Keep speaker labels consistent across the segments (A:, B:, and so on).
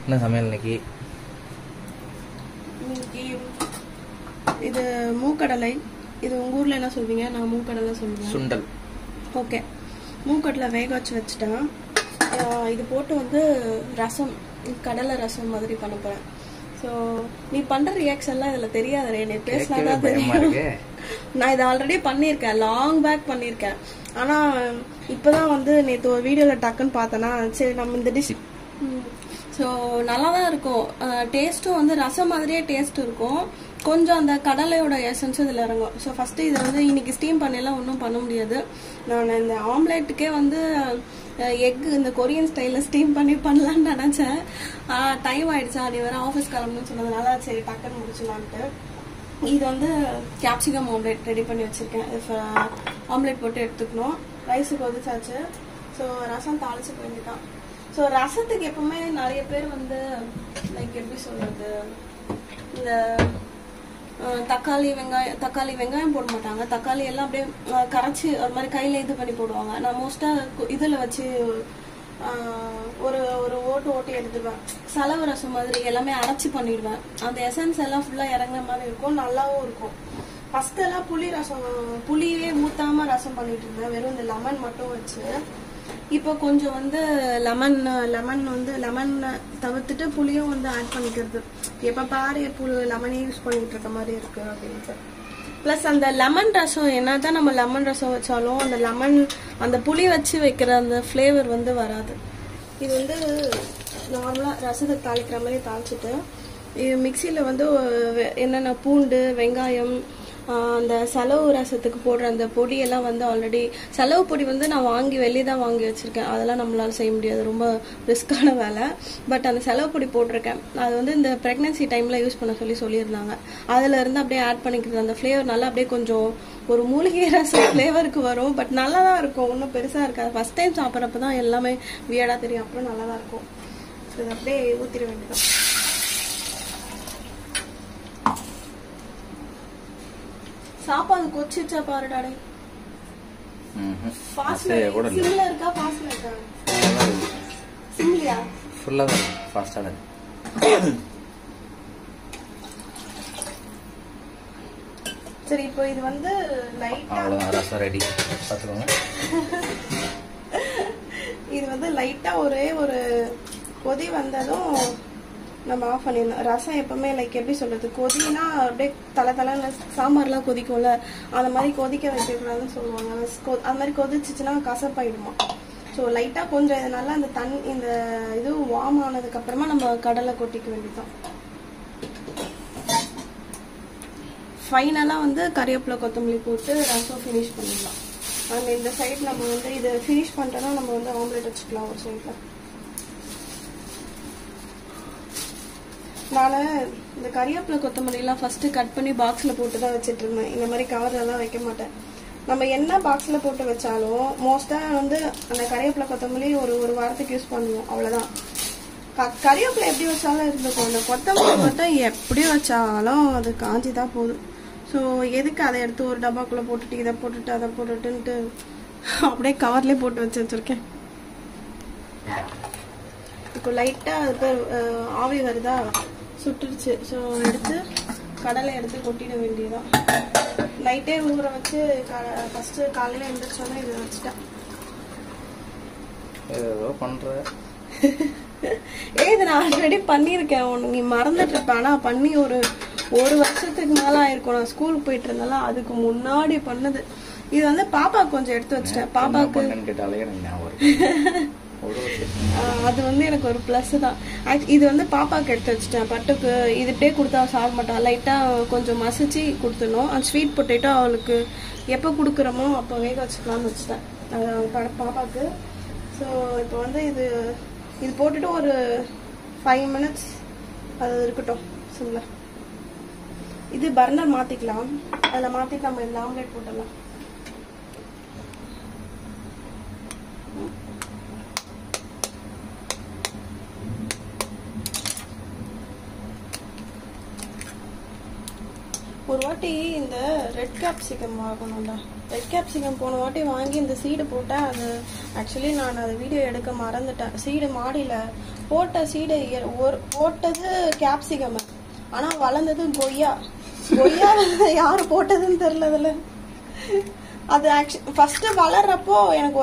A: என்ன சமையல் இன்னைக்கு?
B: இது மூக்கடலை. இது உங்க ஊர்ல என்ன சொல்வீங்க? நான் மூக்கடலை சொல்லுவேன்.
A: சுண்டல்.
B: ஓகே, மூக்கடலை வேக வச்சு வச்சுட்டேன். இது போட்டு வந்து ரசம், கடலை ரசம் மாதிரி பண்ண போறேன். ஸோ நீ பண்ற ரியாக்ஷன்லாம் இதுல தெரியாதே, நீ பேசினா தெரியும். நான் இதை ஆல்ரெடி பண்ணியிருக்கேன், லாங் பேக் பண்ணியிருக்கேன். ஆனா இப்பதான் வந்து நேற்று ஒரு வீடியோல டக்குன்னு பார்த்தேன்னா, சரி நம்ம இந்த டிஷ் ஸோ நல்லா தான் இருக்கும். டேஸ்ட்டும் வந்து ரசம் மாதிரியே டேஸ்ட் இருக்கும். கொஞ்சம் அந்த கடலையோட எசன்ஸ் இதில் இறங்கும். ஸோ ஃபஸ்ட்டு இதை வந்து இன்னைக்கு ஸ்டீம் பண்ணிலாம் ஒன்றும் பண்ண முடியாது. நான் இந்த ஆம்லேட்டுக்கே வந்து எக் இந்த கொரியன் ஸ்டைலில் ஸ்டீம் பண்ணி பண்ணலான்னு நினச்சேன். டைம் ஆயிடுச்சா, நீ வேறு ஆஃபீஸ் கிளம்பணும்னு சொன்னதுனால சரி டக்குன்னு முடிச்சலான்ட்டு இது வந்து கேப்சிகம் ஆம்லேட் ரெடி பண்ணி வச்சுருக்கேன். ஆம்லேட் போட்டு எடுத்துக்கணும். ரைஸு கொதிச்சாச்சு. ஸோ ரசம் தாளிச்சுக்க வேண்டியதான். ஸோ ரசத்துக்கு எப்பவுமே நிறைய பேர் வந்து லைக் எப்படி சொல்றது, இந்த தக்காளி வெங்காயம் போட மாட்டாங்க. தக்காளி எல்லாம் அப்படியே கரைச்சி ஒரு மாதிரி கையில இது பண்ணி போடுவாங்க. நான் மோஸ்டா இதுல வச்சு ஒரு ஒரு ஓட்டி எடுத்துவேன். செலவு ரசம் மாதிரி எல்லாமே அரைச்சி பண்ணிடுவேன். அந்த எசன்ஸ் எல்லாம் ஃபுல்லா இறங்குற மாதிரி இருக்கும், நல்லாவும் இருக்கும். ஃபர்ஸ்ட் எல்லாம் புளியே ஊத்தாம ரசம் பண்ணிட்டு இருந்தேன், வெறும் இந்த லெமன் மட்டும் வச்சு. இப்போ கொஞ்சம் வந்து லெமன் தவிர்த்துட்டு புளியும் வந்து ஆட் பண்ணிக்கிறது. எப்ப பாரு லெமனே யூஸ் பண்ணிட்டு இருக்க மாதிரி இருக்கு அப்படின்ட்டு. பிளஸ் அந்த லெமன் ரசம் என்னதான் நம்ம லெமன் ரசம் வச்சாலும் அந்த லெமன் அந்த புளி வச்சு வைக்கிற அந்த ஃப்ளேவர் வந்து வராது. இது வந்து நார்மலா ரசத்தை தாளிக்கிற மாதிரி தாளிச்சுட்டு மிக்சியில வந்து என்னென்ன பூண்டு, வெங்காயம், அந்த செலவு ரசத்துக்கு போடுற அந்த பொடியெல்லாம் வந்து ஆல்ரெடி செலவு பொடி வந்து நான் வெளியே தான் வாங்கி வச்சிருக்கேன். அதெல்லாம் நம்மளால செய்ய முடியாது, ரொம்ப ரிஸ்கான வேலை. பட் அந்த செலவு பொடி போட்டிருக்கேன். அது வந்து இந்த பிரெக்னன்சி டைம்ல யூஸ் பண்ண சொல்லியிருந்தாங்க. அதுல இருந்து அப்படியே ஆட் பண்ணிக்கிறது. அந்த ஃபிளேவர் நல்லா அப்படியே கொஞ்சம் ஒரு மூலிகை ரசம் ஃபிளேவருக்கு வரும். பட் நல்லா தான் இருக்கும், ஒன்றும் பெருசா இருக்காது. ஃபர்ஸ்ட் டைம் சாப்பிட்றப்ப தான் எல்லாமே வியர்டா தெரியும், அப்புறம் நல்லா தான் இருக்கும். இது அப்படியே ஊத்திட வேண்டியதான். சாப்பாடு கொச்சிச்சா பாருடாடே. ஃபாஸ்ட்ல சிம்ல இருக்கா ஃபாஸ்ட்ல இருக்கா? சிம்லியா
A: ஃபுல்லா ஃபாஸ்டா தான்.
B: சரி, இப்போ இது வந்து லைட்டா
A: அவ்வளவுதான் ரசம் ரெடி பாத்துக்கோங்க.
B: இது வந்து லைட்டா ஒரே ஒரு கொதி வந்ததும் நம்ம ஆஃப் பண்ணிடணும். ரசம் எப்பவுமே லைக் எப்படி சொல்றது, கொதினா அப்படியே தலை சாம்பார்லாம் கொதிக்கும்ல, அந்த மாதிரி கொதிக்க வைக்கக்கூடாதுன்னு சொல்லுவாங்க. அது மாதிரி கொதிச்சுச்சுன்னா கசப்பாயிடுமா. ஸோ லைட்டா கொஞ்சம் இது நல்லா அந்த இந்த இது வார்ம் ஆனதுக்கு அப்புறமா நம்ம கடலை கொட்டிக்க வேண்டியதான். ஃபைனலா வந்து கறிவேப்பிலை கொத்தமல்லி போட்டு ரசம் ஃபினிஷ் பண்ணிடலாம். அண்ட் இந்த சைட் நம்ம வந்து இதை ஃபினிஷ் பண்ணிட்டோம்னா நம்ம வந்து ஆம்லேட் வச்சுக்கலாம் ஒரு சைட்ல. நான் இந்த கறிவேப்பிலை கொத்தமல்லிலாம் ஃபர்ஸ்ட் கட் பண்ணி பாக்ஸ்ல போட்டு தான் வச்சுட்டு இருந்தேன். இந்த மாதிரி கவர்லாம் வைக்க மாட்டேன். நம்ம என்ன பாக்ஸ்ல போட்டு வச்சாலும் மோஸ்டா வந்து அந்த கறிவேப்பிலை கொத்தமல்லி ஒரு வாரத்துக்கு யூஸ் பண்ணுவோம், அவ்வளவுதான். கறிவேப்பிலை எப்படி வச்சாலும் இருந்துக்கும். அந்த கொத்தமல்லி மட்டும் எப்படி வச்சாலும் அது காஞ்சி தான் போகுது. ஸோ எதுக்கு அதை எடுத்து ஒரு டப்பாக்குள்ள போட்டுட்டு இதை போட்டுட்டு அதை போட்டுட்டுன்ட்டு அப்படியே கவர்லேயே போட்டு வச்சிருக்கேன். இப்போ லைட்டா அது ஆவி வருதா, சுட்டுருச்சு. ஸோ எடுத்து கடலை எடுத்து கொட்டிட வேண்டியதான். நைட்டே ஊற வச்சு ஃபர்ஸ்ட் காலையில எழுந்திரிச்சோன்னா இதை வச்சுட்டேன்.
A: ஏதோ பண்ற
B: இதை நான் ஆல்ரெடி பண்ணியிருக்கேன், ஒன்று நீ மறந்துட்டு இருப்ப. ஆனா பண்ணி ஒரு வருஷத்துக்கு மேல ஆயிருக்கும். நான் ஸ்கூலுக்கு போயிட்டு இருந்தாலும் அதுக்கு முன்னாடி பண்ணது. இது வந்து பாப்பாவுக்கு கொஞ்சம் எடுத்து வச்சுட்டேன். பாப்பாவுக்கு அது வந்து எனக்கு ஒரு பிளஸ் தான். இது வந்து பாப்பாவுக்கு எடுத்து வச்சுட்டேன். பட்டுக்கு இது இப்படியே கொடுத்தா சாப்பிட மாட்டான். லைட்டா கொஞ்சம் மசிச்சு கொடுத்துடணும். அந்த ஸ்வீட் பொட்டேட்டோ அவளுக்கு எப்போ கொடுக்குறோமோ அப்போ வேக வச்சுக்கலாம்னு வச்சுட்டேன் பாப்பாவுக்கு. ஸோ இப்போ வந்து இது போட்டுட்டு ஒரு 5 minutes அது இருக்கட்டும் சிம்ல. இது பர்னர் மாத்திக்கலாம், அதில் மாத்திட்டு நம்ம இதில் ஆம்லேட் போட்டுடலாம். ஒரு வாட்டி இந்த ரெட் கேப்சிகம் வாங்கணும்டா. ரெட் கேப்சிகம் போன வாட்டி வாங்கி இந்த சீடு போட்டேன். அது ஆக்சுவலி நான் அதை வீடியோ எடுக்க மறந்துட்டேன். சீடு மாடியில் போட்ட சீடு போட்டது கேப்சிகம், ஆனா வளர்ந்தது கொய்யா. கொய்யா யாரு போட்டதுன்னு தெரியல. அதுல அது ஃபர்ஸ்ட் வளர்றப்போ எனக்கு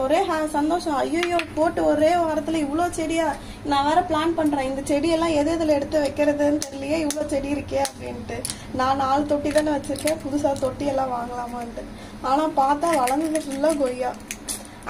B: ஒரே சந்தோஷம். ஐயோ போட்டு ஒரே வாரத்துல இவ்வளோ செடியா, நான் வேற பிளான் பண்றேன் இந்த செடியெல்லாம் எதுல எடுத்து வைக்கிறதுன்னு தெரியலையே, இவ்வளோ செடி இருக்கே அப்படின்ட்டு. நான் 4 தொட்டி தானே வச்சிருக்கேன், புதுசா தொட்டி எல்லாம் வாங்கலாமான்ட்டு. ஆனா பார்த்தா வளர்ந்தது ஃபுல்லா கொய்யா.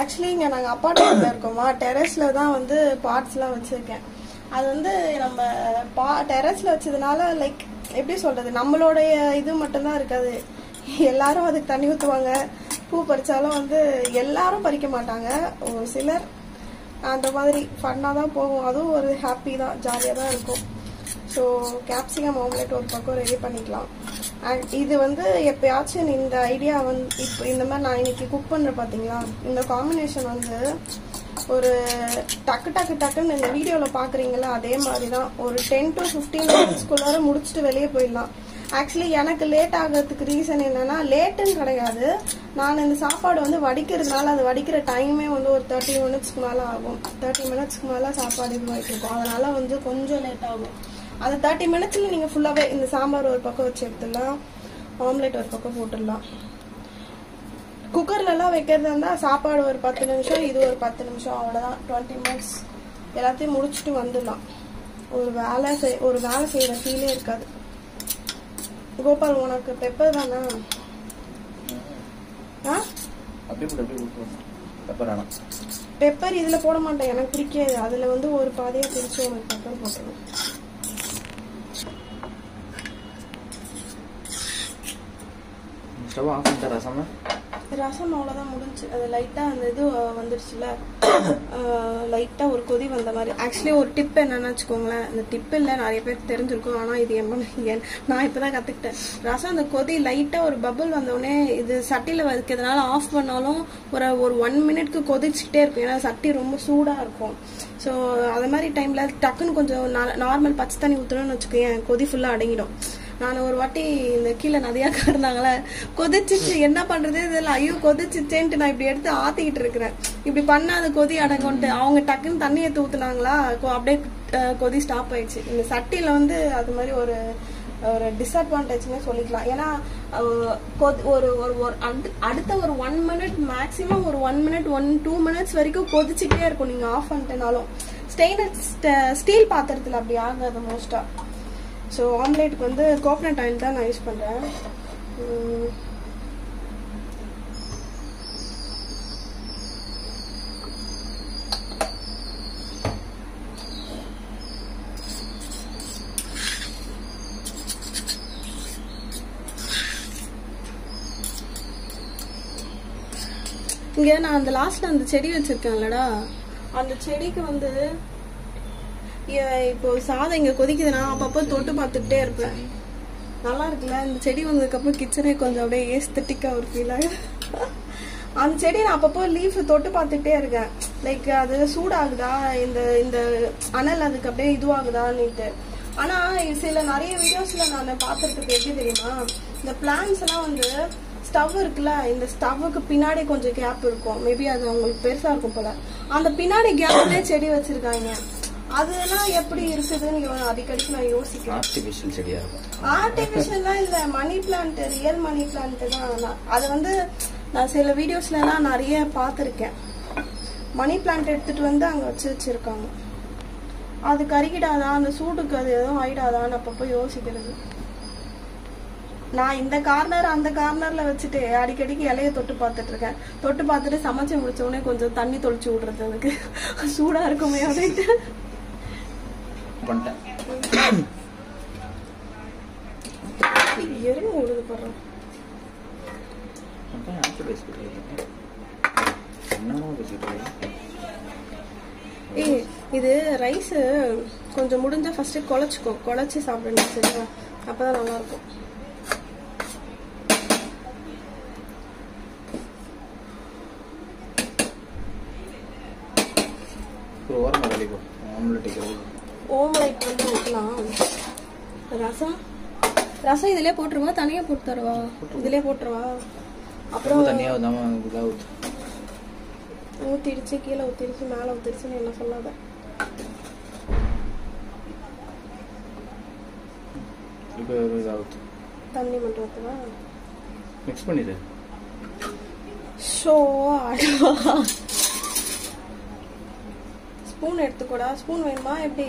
B: ஆக்சுவலி இங்க நாங்க அப்பார்ட்மெண்ட்ல இருக்கோமா, டெரஸ்ல தான் வந்து பாட்ஸ் எல்லாம் வச்சிருக்கேன். அது வந்து நம்ம டெரஸ்ல வச்சதுனால லைக் எப்படி சொல்றது, நம்மளுடைய இது மட்டும்தான் இருக்காது, எல்லாரும் அதுக்கு தண்ணி ஊற்றுவாங்க. பூ பறிச்சாலும் வந்து எல்லாரும் பறிக்க மாட்டாங்க, ஒரு சிலர். அந்த மாதிரி ஃபன்னாக தான் போகும். அதுவும் ஒரு ஹாப்பி தான், ஜாலியாக தான் இருக்கும். ஸோ கேப்சிகம் ஆம்லெட் ஒரு பக்கம் ரெடி பண்ணிக்கலாம். அண்ட் இது வந்து எப்பயாச்சும் இந்த ஐடியா வந்து இப்போ இந்த மாதிரி நான் இன்னைக்கு குக் பண்ணுறேன் பார்த்தீங்களா, இந்த காம்பினேஷன் வந்து ஒரு டக்குன்னு இந்த வீடியோவில் பார்க்குறீங்களா அதே மாதிரி தான். ஒரு 10 to 15 மினிட்ஸ்க்குள்ளார முடிச்சுட்டு வெளியே போயிடலாம். ஆக்சுவலி எனக்கு லேட் ஆகிறதுக்கு ரீசன் என்னன்னா, லேட்டுன்னு கிடையாது, நான் இந்த சாப்பாடு வந்து வடிக்கிறதுனால அது வடிக்கிற டைமே வந்து ஒரு 30 மினிட்ஸ்க்கு மேலே ஆகும். 30 மினிட்ஸ்க்கு மேலே சாப்பாடு இது வச்சிருக்கோம், அதனால வந்து கொஞ்சம் லேட் ஆகும். அது 30 மினிட்ஸ்ல நீங்க ஃபுல்லாவே இந்த சாம்பார் ஒரு பக்கம் வச்சு எடுத்துடலாம், ஆம்லெட் ஒரு பக்கம் போட்டுடலாம். குக்கர்ல எல்லாம் வைக்கிறதா இருந்தா சாப்பாடு ஒரு 10 நிமிஷம், இது ஒரு 10 நிமிஷம், அவ்வளவுதான். 20 மினிட்ஸ் எல்லாத்தையும் முடிச்சுட்டு வந்துடலாம். ஒரு வேலை செய்யற ஃபீலே இருக்காது. கோபால் உனக்கு பெப்பர் தானா? பெப்பர் இதுல போட மாட்டேன், எனக்கு பிடிக்காது. அதுல வந்து ஒரு பாதியா பிரிச்சு உனக்கு பெப்பர் போட்டுருவேன். ரசம் அவ்வளவுதான் முடிஞ்சு. அது லைட்டா அந்த இது வந்துருச்சுல, லைட்டா ஒரு கொதி வந்த மாதிரி. ஆக்சுவலி ஒரு டிப் என்னன்னு வச்சுக்கோங்களேன், இந்த டிப் இல்ல நிறைய பேருக்கு தெரிஞ்சிருக்கும், ஆனா இது நான் இப்பதான் கத்துக்கிட்டேன். ரசம் அந்த கொதி லைட்டா ஒரு பபுள் வந்தோடனே இது சட்டியில வைக்கிறதுனால ஆஃப் பண்ணாலும் ஒரு 1 மினிட்க்கு கொதிச்சுட்டே இருக்கும், ஏன்னா சட்டி ரொம்ப சூடா இருக்கும். ஸோ அது மாதிரி டைம்ல டக்குன்னு கொஞ்சம் நார்மல் பச்சை தண்ணி ஊற்றணும்னு வச்சுக்கோங்க, கொதி ஃபுல்லா அடங்கிடும். நான் ஒரு வாட்டி இந்த கீழே நதியா காட்டினாங்களே, கொதிச்சிச்சு, என்ன பண்றது இதெல்லாம், ஐயோ கொதிச்சிச்சேன்ட்டு நான் இப்படி எடுத்து ஆத்திக்கிட்டு இருக்கிறேன். இப்படி பண்ணா அது கொதி அடங்கும்ட்டு அவங்க டக்குன்னு தண்ணி எடுத்து ஊத்துனாங்களா, அப்படியே கொதி ஸ்டாப் ஆயிடுச்சு. இந்த சட்டியில வந்து அது மாதிரி ஒரு டிஸ்அட்வான்டேஜ்னே சொல்லிக்கலாம். ஏன்னா அடுத்த ஒரு 1 மினிட் மேக்ஸிமம் ஒரு 1 மினிட் 1-2 மினிட்ஸ் வரைக்கும் கொதிச்சுட்டே இருக்கும் நீங்க ஆஃப் பண்ணிட்டனாலும். ஸ்டெயின்லெஸ் ஸ்டீல் பாத்திரத்துல அப்படி ஆகாது மோஸ்டா. ஸோ ஆம்லேட்டுக்கு வந்து கோகனட் ஆயில் தான் நான் யூஸ் பண்ணுறேன். இங்கே நான் அந்த லாஸ்ட்ல அந்த செடி வச்சிருக்கேன்லடா, அந்த செடிக்கு வந்து இப்போ சாதம் இங்க கொதிக்குதுன்னா அப்பப்போ தொட்டு பார்த்துக்கிட்டே இருப்பேன். நல்லா இருக்குல்ல இந்த செடி வந்ததுக்கு அப்புறம் கிச்சனே கொஞ்சம் அப்படியே ஏஸ்தட்டிக்கா ஒரு ஃபீல் ஆகுது. அந்த செடி நான் அப்பப்போ லீஃப் தொட்டு பார்த்துக்கிட்டே இருக்கேன், லைக் அது சூடாகுதா, இந்த அனல் அதுக்கு அப்படியே இதுவாகுதான்னுட்டு. ஆனா சில நிறைய வீடியோஸ்ல நான் பார்த்துருக்கு எப்படி தெரியுமா, இந்த பிளான்ஸ் எல்லாம் வந்து ஸ்டவ் இருக்குல்ல, இந்த ஸ்டவ்வுக்கு பின்னாடி கொஞ்சம் கேப் இருக்கும், மேபி அது அவங்களுக்கு பெருசா இருக்கும் போல, அந்த பின்னாடி கேப்லயே செடி வச்சிருக்காங்க. அதெல்லாம் எப்படி இருக்குதுன்னு அடிக்கடிக்கு நான் யோசிக்கிறேன்.
A: ஆர்டிஃபிஷியல் செடியா இருக்கும்.
B: ஆர்டிஃபிஷியல்லாம் இல்ல, money plant, real money plant தான். அது வந்து நான் சில வீடியோஸ்ல எல்லாம் நிறைய பார்த்துருக்கேன். மணி பிளான்ட் எடுத்துட்டு வந்து அங்க வச்சிருக்காங்க. அது கருகிடாதா, அந்த சூடுக்கு அது எதுவும் ஆயிடாதான்னு அப்பப்போ யோசிக்கிறது. நான் இந்த கார்னர் அந்த கார்னர்ல வச்சுட்டு அடிக்கடிக்கு இலைய தொட்டு பார்த்துட்டு இருக்கேன். தொட்டு பார்த்துட்டு சமைச்சு முடிச்ச உடனே கொஞ்சம் தண்ணி தொளிச்சு விடுறது, அதுக்கு சூடா இருக்குமே அப்படின்ட்டு எறும்பு விடுது போடுறோம். இது ரைஸ் கொஞ்சம் முடிஞ்சா ஃபர்ஸ்ட் குழச்சு சாப்பிடணும், சரியா? அப்பதான் நல்லா இருக்கும். ஓம்லைட் வந்து ஊற்றலாம். ரசம் இதுலயே போட்டுருவா, தனியா போட்டு தருவா? இதுலயே போட்டுருவா. அப்புறம் ஊத்திடுச்சு, கீழே ஊத்திடுச்சு, மேல ஊத்திடுச்சுன்னு என்ன சொல்லாத.
A: இப்போ இதாகுது.
B: தண்ணி மட்டும் ஊற்றுவா.
A: மிக்ஸ் பண்ணிடு.
B: ஷோ ஸ்பூன் எடுத்துக்கூடா. ஸ்பூன் வேணுமா எப்படி?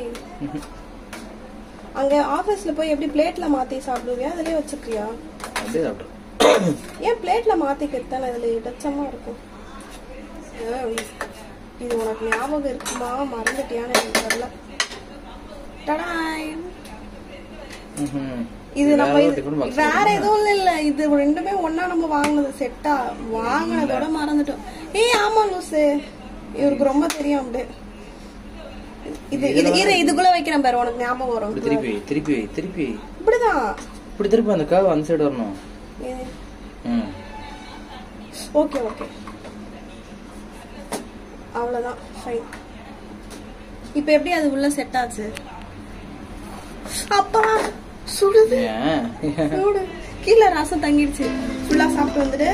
B: அங்க ஆபீஸ்ல போய் எப்படி பிளேட்ல மாத்தி சாப்பிடுவியா அதுலயே வச்சுக்கிறியா?
A: அப்படியே சாப்பிடு.
B: ஏன் பிளேட்ல மாத்திக்கிறதால இதுல இடச்சமா இருக்கும். இது உனக்கு ஞாபகம் இருக்குமா மறந்துட்டியான்னு எனக்கு தெரியல. டடாய். இது நம்ம வேற எதுவும் இல்ல. இது ரெண்டுமே ஒன்னா நம்ம வாங்கினது செட்டா வாங்கினதோட மறந்துட்டோம். ஏய் ஆமா லூசு, இவருக்கு ரொம்ப தெரியும். அப்படியே இது இது இதுக்குள்ள வைக்கிறேன் பாரு, உனக்கு ஞாபகம் வரும்.
A: திருப்பி திருப்பி திருப்பி
B: இப்படிதான்.
A: இப்படி திருப்பி அந்த கர்வ் அந்த சைடு வரணும்.
B: ஓகே ஓகே அவ்வளவுதான். ஃபைன். இப்போ எப்படி அது உள்ள செட் ஆச்சு? அப்பா சுடுது. சுடு. கீழே ரசம் தங்கிடுச்சு. ஃபுல்லா சாப்பிட்டு வந்துட்டு